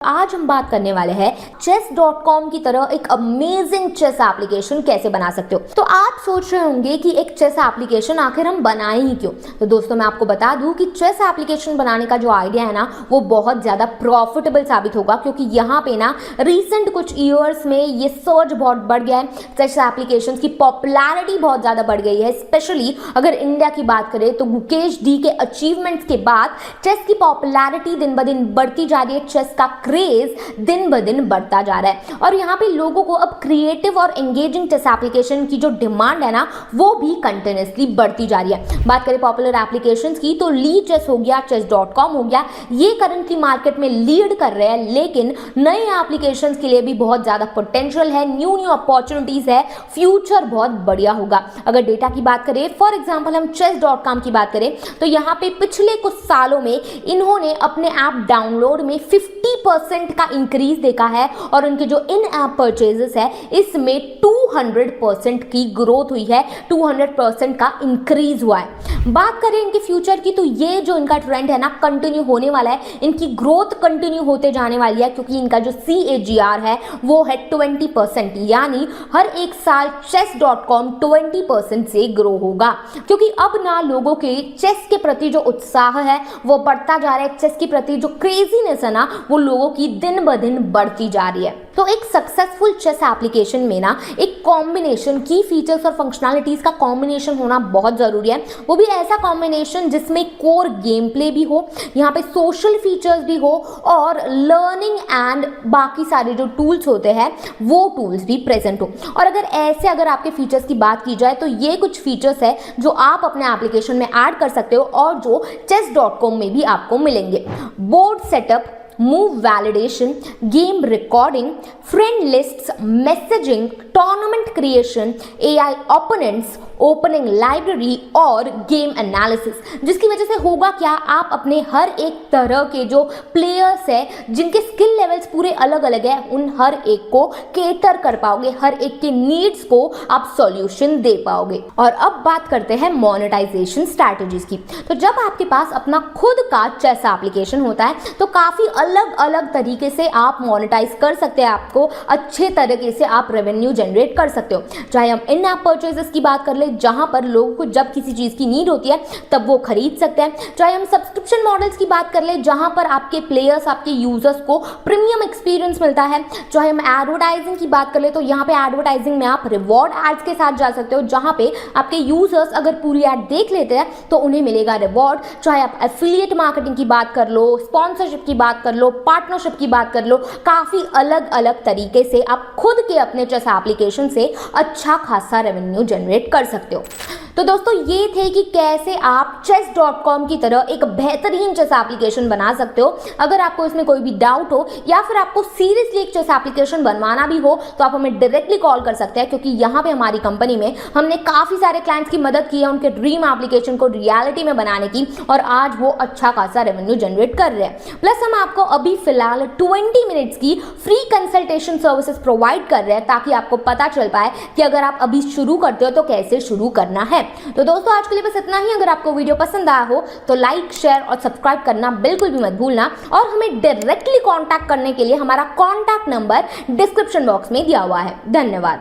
आज हम बात करने वाले हैं chess.com की तरह एक अमेजिंग चेस एप्लीकेशन कैसे बना सकते हो। तो आप सोच रहे होंगे कि एक चेस एप्लीकेशन आखिर हम बनाएं ही क्यों। तो दोस्तों मैं आपको बता दूं कि चेस एप्लीकेशन बनाने का जो आइडिया है ना वो बहुत ज़्यादा प्रॉफिटेबल साबित होगा, क्योंकि यहाँ पे ना रिसेंट कुछ ईयर्स में ये सर्च बहुत बढ़ गया है। चेस एप्लीकेशन की पॉपुलैरिटी बहुत ज़्यादा बढ़ गई है। स्पेशली अगर इंडिया की बात करें तो मुकेश डी के अचीवमेंट्स के बाद चेस की पॉपुलैरिटी दिन ब दिन बढ़ती जा रही है। चेस का क्रेज दिन ब दिन बढ़ता जा रहा है और यहाँ पे लोगों को अब क्रिएटिव और एंगेजिंग चेस एप्लीकेशन की जो डिमांड है ना वो भी कंटिन्यूसली बढ़ती जा रही है। बात करें पॉपुलर एप्लीकेशंस की तो ली चेस हो गया, chess.com हो गया, ये करंटली मार्केट में लीड कर रहे हैं। लेकिन नए एप्लीकेशंस के लिए भी बहुत ज़्यादा पोटेंशियल है, न्यू अपॉर्चुनिटीज है, फ्यूचर बहुत बढ़िया होगा। अगर डेटा की बात करें, फॉर एग्जाम्पल हम chess.com की बात करें तो यहाँ पे पिछले कुछ सालों में इन्होंने अपने ऐप डाउनलोड में 50% का इंक्रीज देखा है और उनके जो इन ऐप परचेजेस है इसमें 200% की ग्रोथ हुई है, 200% का इंक्रीज हुआ है। बात करें इनके फ्यूचर की तो ये जो इनका ट्रेंड है ना कंटिन्यू होने वाला है, इनकी ग्रोथ कंटिन्यू होते जाने वाली है, क्योंकि इनका जो CAGR है वो है 20%, यानी हर एक साल chess.com 20% से ग्रो होगा, क्योंकि अब ना लोगों के चेस के प्रति जो उत्साह है वो बढ़ता जा रहा है। चेस के प्रति जो क्रेजीनेस है ना वो लोगों की दिन ब दिन बढ़ती जा रही है। तो एक सक्सेसफुल चेस एप्लीकेशन में ना एक कॉम्बिनेशन की फीचर्स और फंक्शनैलिटीज का कॉम्बिनेशन होना बहुत जरूरी है, वो भी ऐसा कॉम्बिनेशन जिसमें कोर गेम प्ले भी हो, यहाँ पे सोशल फीचर्स भी हो और लर्निंग एंड बाकी सारे जो टूल्स होते हैं वो टूल्स भी प्रेजेंट हो। और अगर आपके फीचर्स की बात की जाए तो ये कुछ फीचर्स है जो आप अपने एप्लीकेशन में ऐड कर सकते हो और जो chess.com में भी आपको मिलेंगे। Board setup, move validation, game recording, friend lists, messaging, tournament creation, AI opponents, opening library और गेम एनालिसिस, जिसकी वजह से होगा क्या, आप अपने हर एक तरह के जो प्लेयर्स है जिनके स्किल लेवल्स पूरे अलग अलग है उन हर एक को केटर कर पाओगे, हर एक के नीड्स को आप सॉल्यूशन दे पाओगे। और अब बात करते हैं मोनेटाइजेशन स्ट्रैटेजीज की। तो जब आपके पास अपना खुद का चेस एप्लीकेशन होता है तो काफ़ी अलग अलग तरीके से आप मोनेटाइज कर सकते हैं, आपको अच्छे तरीके से आप रेवेन्यू जनरेट कर सकते हो। चाहे हम इन ऐप परचेजेस की बात कर ले जहां पर लोगों को जब किसी चीज की नीड होती है तब वो खरीद सकते हैं, चाहे हम सब्सक्रिप्शन मॉडल्स की बात कर ले जहां पर आपके प्लेयर्स, आपके यूजर्स को प्रीमियम एक्सपीरियंस मिलता है, चाहे हम एडवर्टाइजिंग की बात कर ले तो यहाँ पे एडवर्टाइजिंग में आप रिवॉर्ड एड्स के साथ जा सकते हो, जहां पे आपके यूजर्स अगर पूरी एड देख लेते हैं तो उन्हें मिलेगा रिवॉर्ड। चाहे आप एफिलिएट मार्केटिंग की बात कर लो, स्पॉन्सरशिप की बात कर लो, पार्टनरशिप की बात कर लो, काफी अलग अलग तरीके से आप खुद के अपने चेस एप्लीकेशन से अच्छा खासा रेवेन्यू जनरेट कर सकते हो। तो दोस्तों ये थे कि कैसे आप chess.com की तरह एक बेहतरीन चेस एप्लीकेशन बना सकते हो। अगर आपको इसमें कोई भी डाउट हो या फिर आपको सीरियसली एक चेस एप्लीकेशन बनवाना भी हो तो आप हमें डायरेक्टली कॉल कर सकते हैं, क्योंकि यहाँ पे हमारी कंपनी में हमने काफ़ी सारे क्लाइंट्स की मदद की है उनके ड्रीम एप्लीकेशन को रियलिटी में बनाने की, और आज वो अच्छा खासा रेवेन्यू जनरेट कर रहे हैं। प्लस हम आपको अभी फिलहाल 20 मिनट्स की फ्री कंसल्टेशन सर्विसेज प्रोवाइड कर रहे हैं, ताकि आपको पता चल पाए कि अगर आप अभी शुरू करते हो तो कैसे शुरू करना है। तो दोस्तों आज के लिए बस इतना ही। अगर आपको वीडियो पसंद आया हो तो लाइक, शेयर और सब्सक्राइब करना बिल्कुल भी मत भूलना, और हमें डायरेक्टली कांटेक्ट करने के लिए हमारा कांटेक्ट नंबर डिस्क्रिप्शन बॉक्स में दिया हुआ है। धन्यवाद।